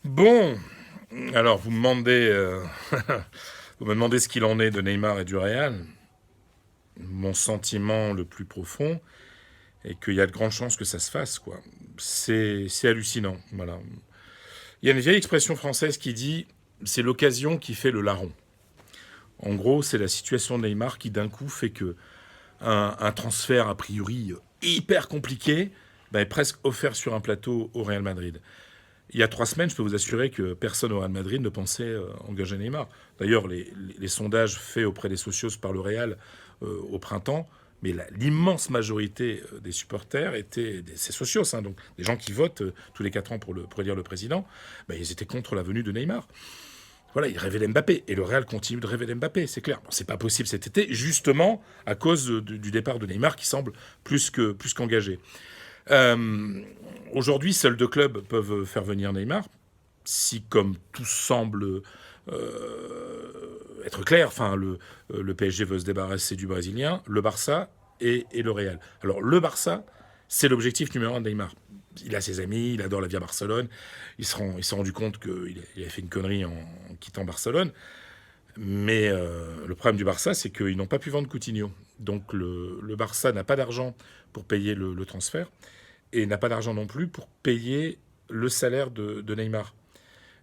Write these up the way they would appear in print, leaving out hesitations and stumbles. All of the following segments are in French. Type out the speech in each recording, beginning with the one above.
Bon, alors vous me demandez, vous me demandez ce qu'il en est de Neymar et du Real. Mon sentiment le plus profond est qu'il y a de grandes chances que ça se fasse, quoi. C'est hallucinant, voilà. Il y a une vieille expression française qui dit c'est l'occasion qui fait le larron. En gros, c'est la situation de Neymar qui d'un coup fait que un transfert a priori hyper compliqué est presque offert sur un plateau au Real Madrid. Il y a 3 semaines, je peux vous assurer que personne au Real Madrid ne pensait engager Neymar. D'ailleurs, les sondages faits auprès des socios par le Real au printemps, mais l'immense majorité des supporters étaient ces socios, hein, donc des gens qui votent tous les 4 ans pour élire le président, ils étaient contre la venue de Neymar. Voilà, ils rêvaient d'Mbappé. Et le Real continue de rêver d'Mbappé, c'est clair. Bon, c'est pas possible cet été, justement à cause du départ de Neymar qui semble plus qu'engagé. Aujourd'hui, seuls 2 clubs peuvent faire venir Neymar. Si, comme tout semble être clair, enfin, le PSG veut se débarrasser du Brésilien, le Barça et le Real. Alors, le Barça, c'est l'objectif numéro 1 de Neymar. Il a ses amis, il adore la vie à Barcelone. Il s'est rendu compte qu'il avait fait une connerie en quittant Barcelone. Mais le problème du Barça, c'est qu'ils n'ont pas pu vendre Coutinho. Donc le Barça n'a pas d'argent pour payer le transfert et n'a pas d'argent non plus pour payer le salaire de Neymar.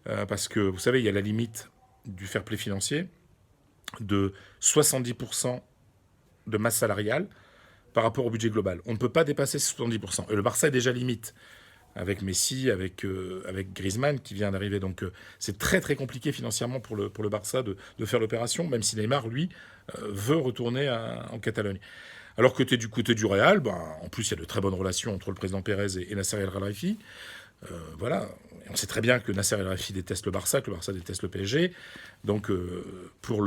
Parce que, vous savez, il y a la limite du fair play financier de 70% de masse salariale par rapport au budget global. On ne peut pas dépasser 70%. Et le Barça est déjà limite avec Messi, avec Griezmann qui vient d'arriver. Donc c'est très très compliqué financièrement pour le Barça de faire l'opération, même si Neymar, lui, veut retourner en Catalogne. Alors que du côté du Real, en plus il y a de très bonnes relations entre le président Pérez et Nasser El Khelaifi. Voilà, et on sait très bien que Nasser El Khelaifi déteste le Barça, que le Barça déteste le PSG. Donc pour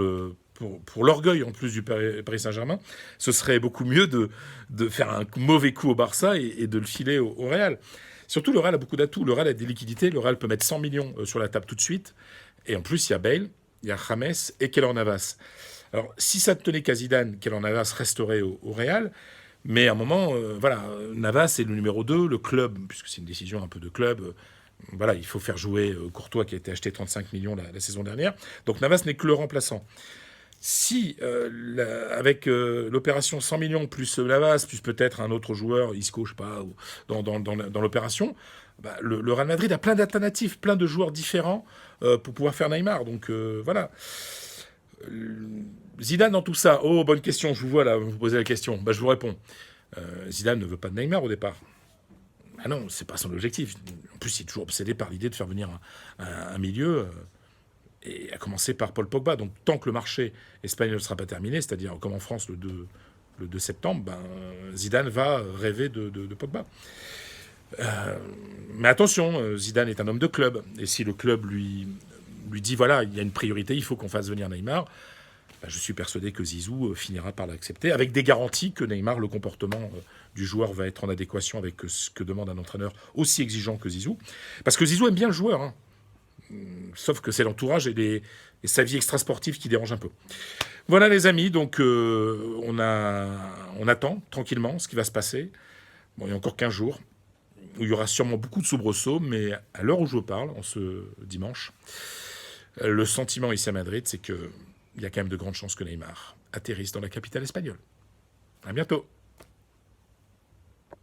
l'orgueil en plus du Paris Saint-Germain, ce serait beaucoup mieux de faire un mauvais coup au Barça et de le filer au Real. Surtout, le Real a beaucoup d'atouts. Le Real a des liquidités. Le Real peut mettre 100 millions sur la table tout de suite. Et en plus, il y a Bale, il y a James et Keylor Navas. Alors, si ça tenait qu'à Zidane, Keylor Navas resterait au Real. Mais à un moment, voilà, Navas est le numéro 2, le club, puisque c'est une décision un peu de club. Voilà, il faut faire jouer Courtois qui a été acheté 35 millions la saison dernière. Donc Navas n'est que le remplaçant. Si, avec l'opération 100 millions, plus Navas, plus peut-être un autre joueur, Isco, je sais pas, ou dans l'opération, le Real Madrid a plein d'alternatives, plein de joueurs différents pour pouvoir faire Neymar. Donc voilà. Zidane dans tout ça. Oh, bonne question, je vous vois là, vous posez la question. Je vous réponds. Zidane ne veut pas de Neymar au départ. Ah non, c'est pas son objectif. En plus, il est toujours obsédé par l'idée de faire venir un milieu. Et à commencer par Paul Pogba. Donc tant que le marché espagnol ne sera pas terminé, c'est-à-dire comme en France le 2 septembre, Zidane va rêver de Pogba. Mais attention, Zidane est un homme de club. Et si le club lui dit, voilà, il y a une priorité, il faut qu'on fasse venir Neymar, je suis persuadé que Zizou finira par l'accepter, avec des garanties que Neymar, le comportement du joueur va être en adéquation avec ce que demande un entraîneur aussi exigeant que Zizou. Parce que Zizou aime bien le joueur, hein. Sauf que c'est l'entourage et sa vie extrasportive qui dérange un peu. Voilà les amis, donc on attend tranquillement ce qui va se passer. Bon, il y a encore 15 jours, où il y aura sûrement beaucoup de soubresauts, mais à l'heure où je vous parle, en ce dimanche, le sentiment ici à Madrid, c'est qu'il y a quand même de grandes chances que Neymar atterrisse dans la capitale espagnole. À bientôt.